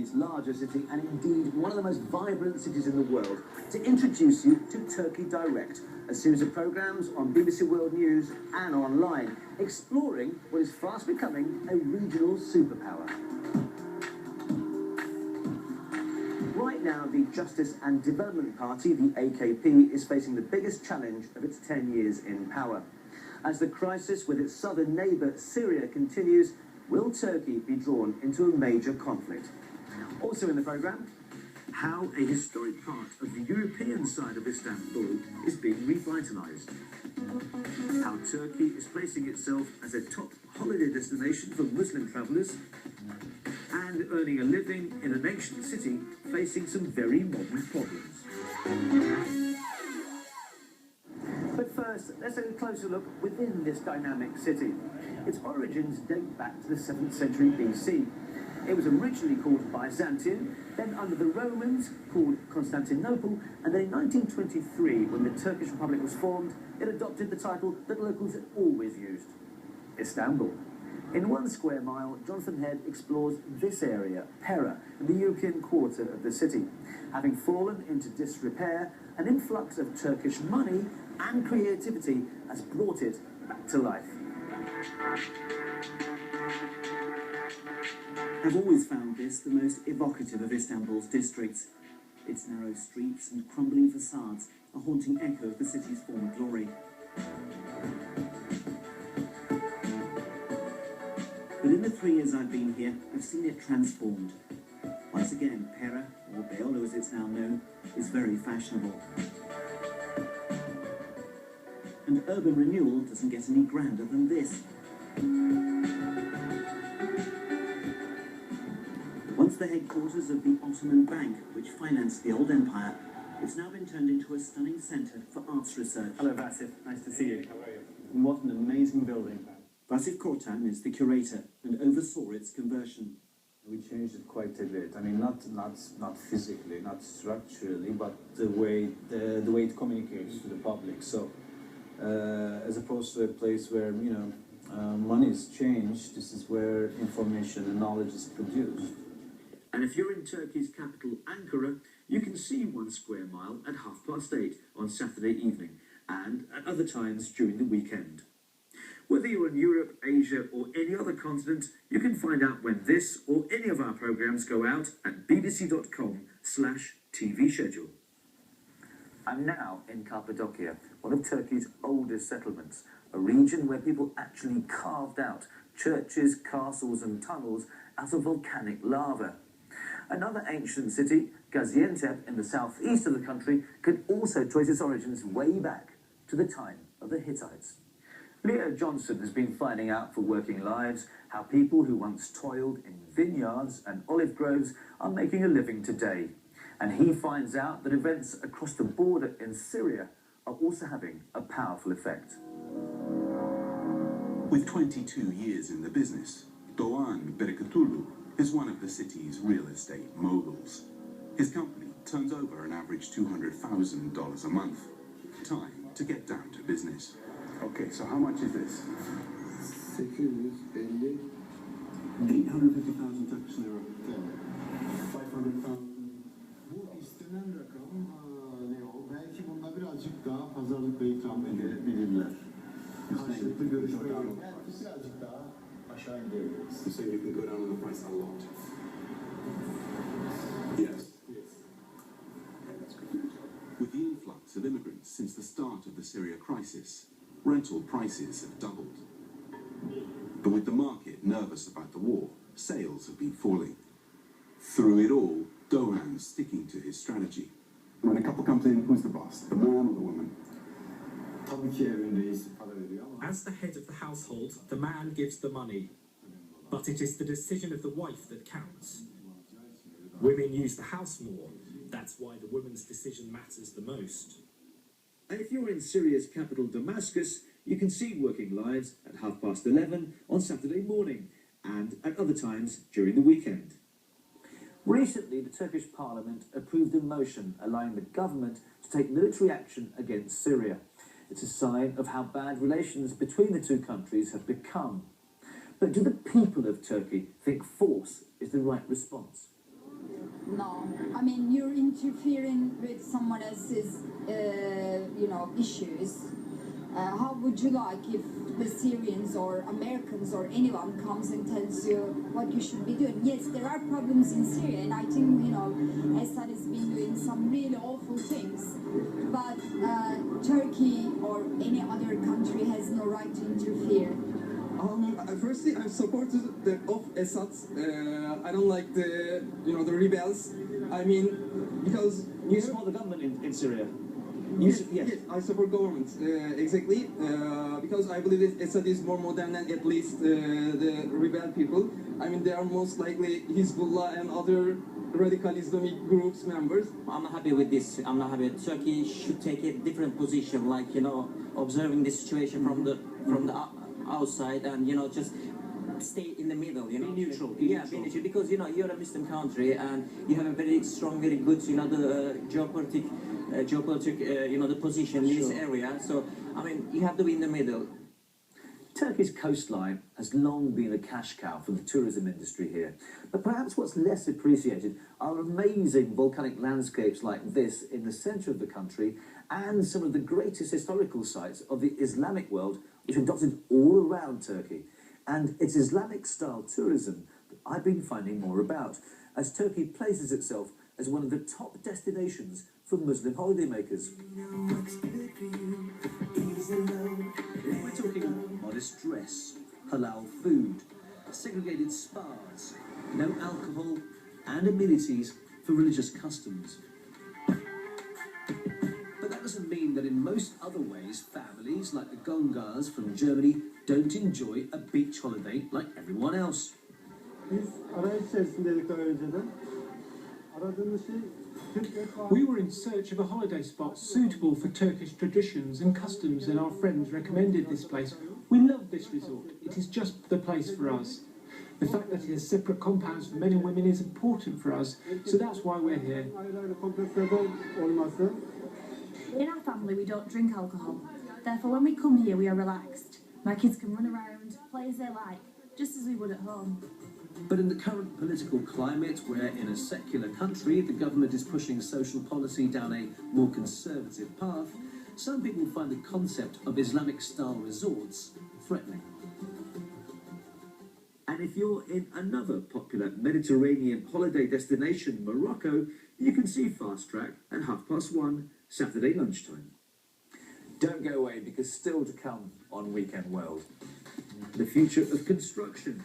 Turkey's largest city and indeed one of the most vibrant cities in the world, to introduce you to Turkey Direct, a series of programmes on BBC World News and online, exploring what is fast becoming a regional superpower. Right now, the Justice and Development Party, the AKP, is facing the biggest challenge of its 10 years in power. As the crisis with its southern neighbour Syria continues, will Turkey be drawn into a major conflict? Also in the programme, how a historic part of the European side of Istanbul is being revitalised. How Turkey is placing itself as a top holiday destination for Muslim travellers, and earning a living in an ancient city facing some very modern problems. But first, let's take a closer look within this dynamic city. Its origins date back to the 7th century BC. It was originally called Byzantium, then under the Romans called Constantinople, and then in 1923, when the Turkish Republic was formed, it adopted the title that locals had always used, Istanbul. In 1 square mile, Jonathan Head explores this area, Pera, the European quarter of the city. Having fallen into disrepair, an influx of Turkish money and creativity has brought it back to life. I've always found this the most evocative of Istanbul's districts. Its narrow streets and crumbling facades, a haunting echo of the city's former glory. But in the 3 years I've been here, I've seen it transformed. Once again, Pera, or Beyoğlu as it's now known, is very fashionable. And urban renewal doesn't get any grander than this. Once the headquarters of the Ottoman Bank, which financed the old empire, it's now been turned into a stunning centre for arts research. Hello, Vasif. Nice to see you. How are you? And what an amazing building. Vasif Kortan is the curator and oversaw its conversion. We changed it quite a bit. I mean, not physically, not structurally, but the way it communicates to the public. So, as opposed to a place where money is changed, this is where information and knowledge is produced. And if you're in Turkey's capital, Ankara, you can see 1 square mile at 8:30 on Saturday evening, and at other times during the weekend. Whether you're in Europe, Asia, or any other continent, you can find out when this or any of our programmes go out at bbc.com/TV schedule. I'm now in Cappadocia, one of Turkey's oldest settlements, a region where people actually carved out churches, castles and tunnels out of volcanic lava. Another ancient city, Gaziantep, in the southeast of the country, can also trace its origins way back to the time of the Hittites. Leah Johnson has been finding out for Working Lives how people who once toiled in vineyards and olive groves are making a living today. And he finds out that events across the border in Syria are also having a powerful effect. With 22 years in the business, Doğan Berkatulu is one of the city's real estate moguls. His company turns over an average $200,000 a month. Time to get down to business. Okay, so how much is this? 850,000 Turkish lira. 500,000. Bu istenen rakam ne o? Belki bununla birazcık daha pazarlıkla ikram edebilirler. Karşılıklı görüşme yok. Belki birazcık daha aşağı indirebiliriz. So you can go down on the price a lot. Yes. With the influx of immigrants since the start of the Syria crisis, rental prices have doubled. But with the market nervous about the war, sales have been falling. Through it all, Doğan's sticking to his strategy. When a couple comes in, who's the boss? The man or the woman? Tabii ki evin reisi para veriyor ama. As the head of the household, the man gives the money. But it is the decision of the wife that counts. Women use the house more. That's why the woman's decision matters the most. And if you're in Syria's capital, Damascus, you can see Working Lives at 11:30 on Saturday morning and at other times during the weekend. Recently, the Turkish parliament approved a motion allowing the government to take military action against Syria. It's a sign of how bad relations between the two countries have become. But do the people of Turkey think force is the right response? No, I mean you're interfering with someone else's, issues. How would you like if the Syrians or Americans or anyone comes and tells you what you should be doing? Yes, there are problems in Syria, and I think Assad has been doing some really awful things. But Turkey or any other country has no right to interfere. Firstly, I'm supporter of Assad. I don't like the rebels. I mean, because You support the government in Syria? yes, I support government exactly because I believe that Assad is more modern than at least the rebel people. I mean, they are most likely Hezbollah and other radical Islamic groups members. I'm not happy with this. I'm not happy. Turkey should take a different position, like observing the situation from the outside, and just stay in the middle. Be neutral. Be neutral, because you're a Muslim country and you have a very strong, very good, the geopolitic, the position in this area. So I mean, you have to be in the middle. Turkey's coastline has long been a cash cow for the tourism industry here. But perhaps what's less appreciated are amazing volcanic landscapes like this in the centre of the country, and some of the greatest historical sites of the Islamic world, which are dotted all around Turkey. And it's Islamic-style tourism that I've been finding more about, as Turkey places itself as one of the top destinations for Muslim holidaymakers. We're talking modest dress, halal food, segregated spas, no alcohol, and amenities for religious customs. But that doesn't mean that in most other ways, families like the Gongars from Germany don't enjoy a beach holiday like everyone else. Biz arayış içerisindeydik daha önceden. Aradığımız şey Türk ve We were in search of a holiday spot suitable for Turkish traditions and customs, and our friends recommended this place. We love this resort. It is just the place for us. The fact that it has separate compounds for men and women is important for us, so that's why we're here. ayrı ayrı komplekslerden olması. In our family, we don't drink alcohol. Therefore, when we come here, we are relaxed. My kids can run around, play as they like, just as we would at home. But in the current political climate, where in a secular country the government is pushing social policy down a more conservative path, some people find the concept of Islamic-style resorts threatening. And if you're in another popular Mediterranean holiday destination, Morocco, you can see Fast Track at 1:30 Saturday lunchtime. Don't go away, because still to come on Weekend World, the future of construction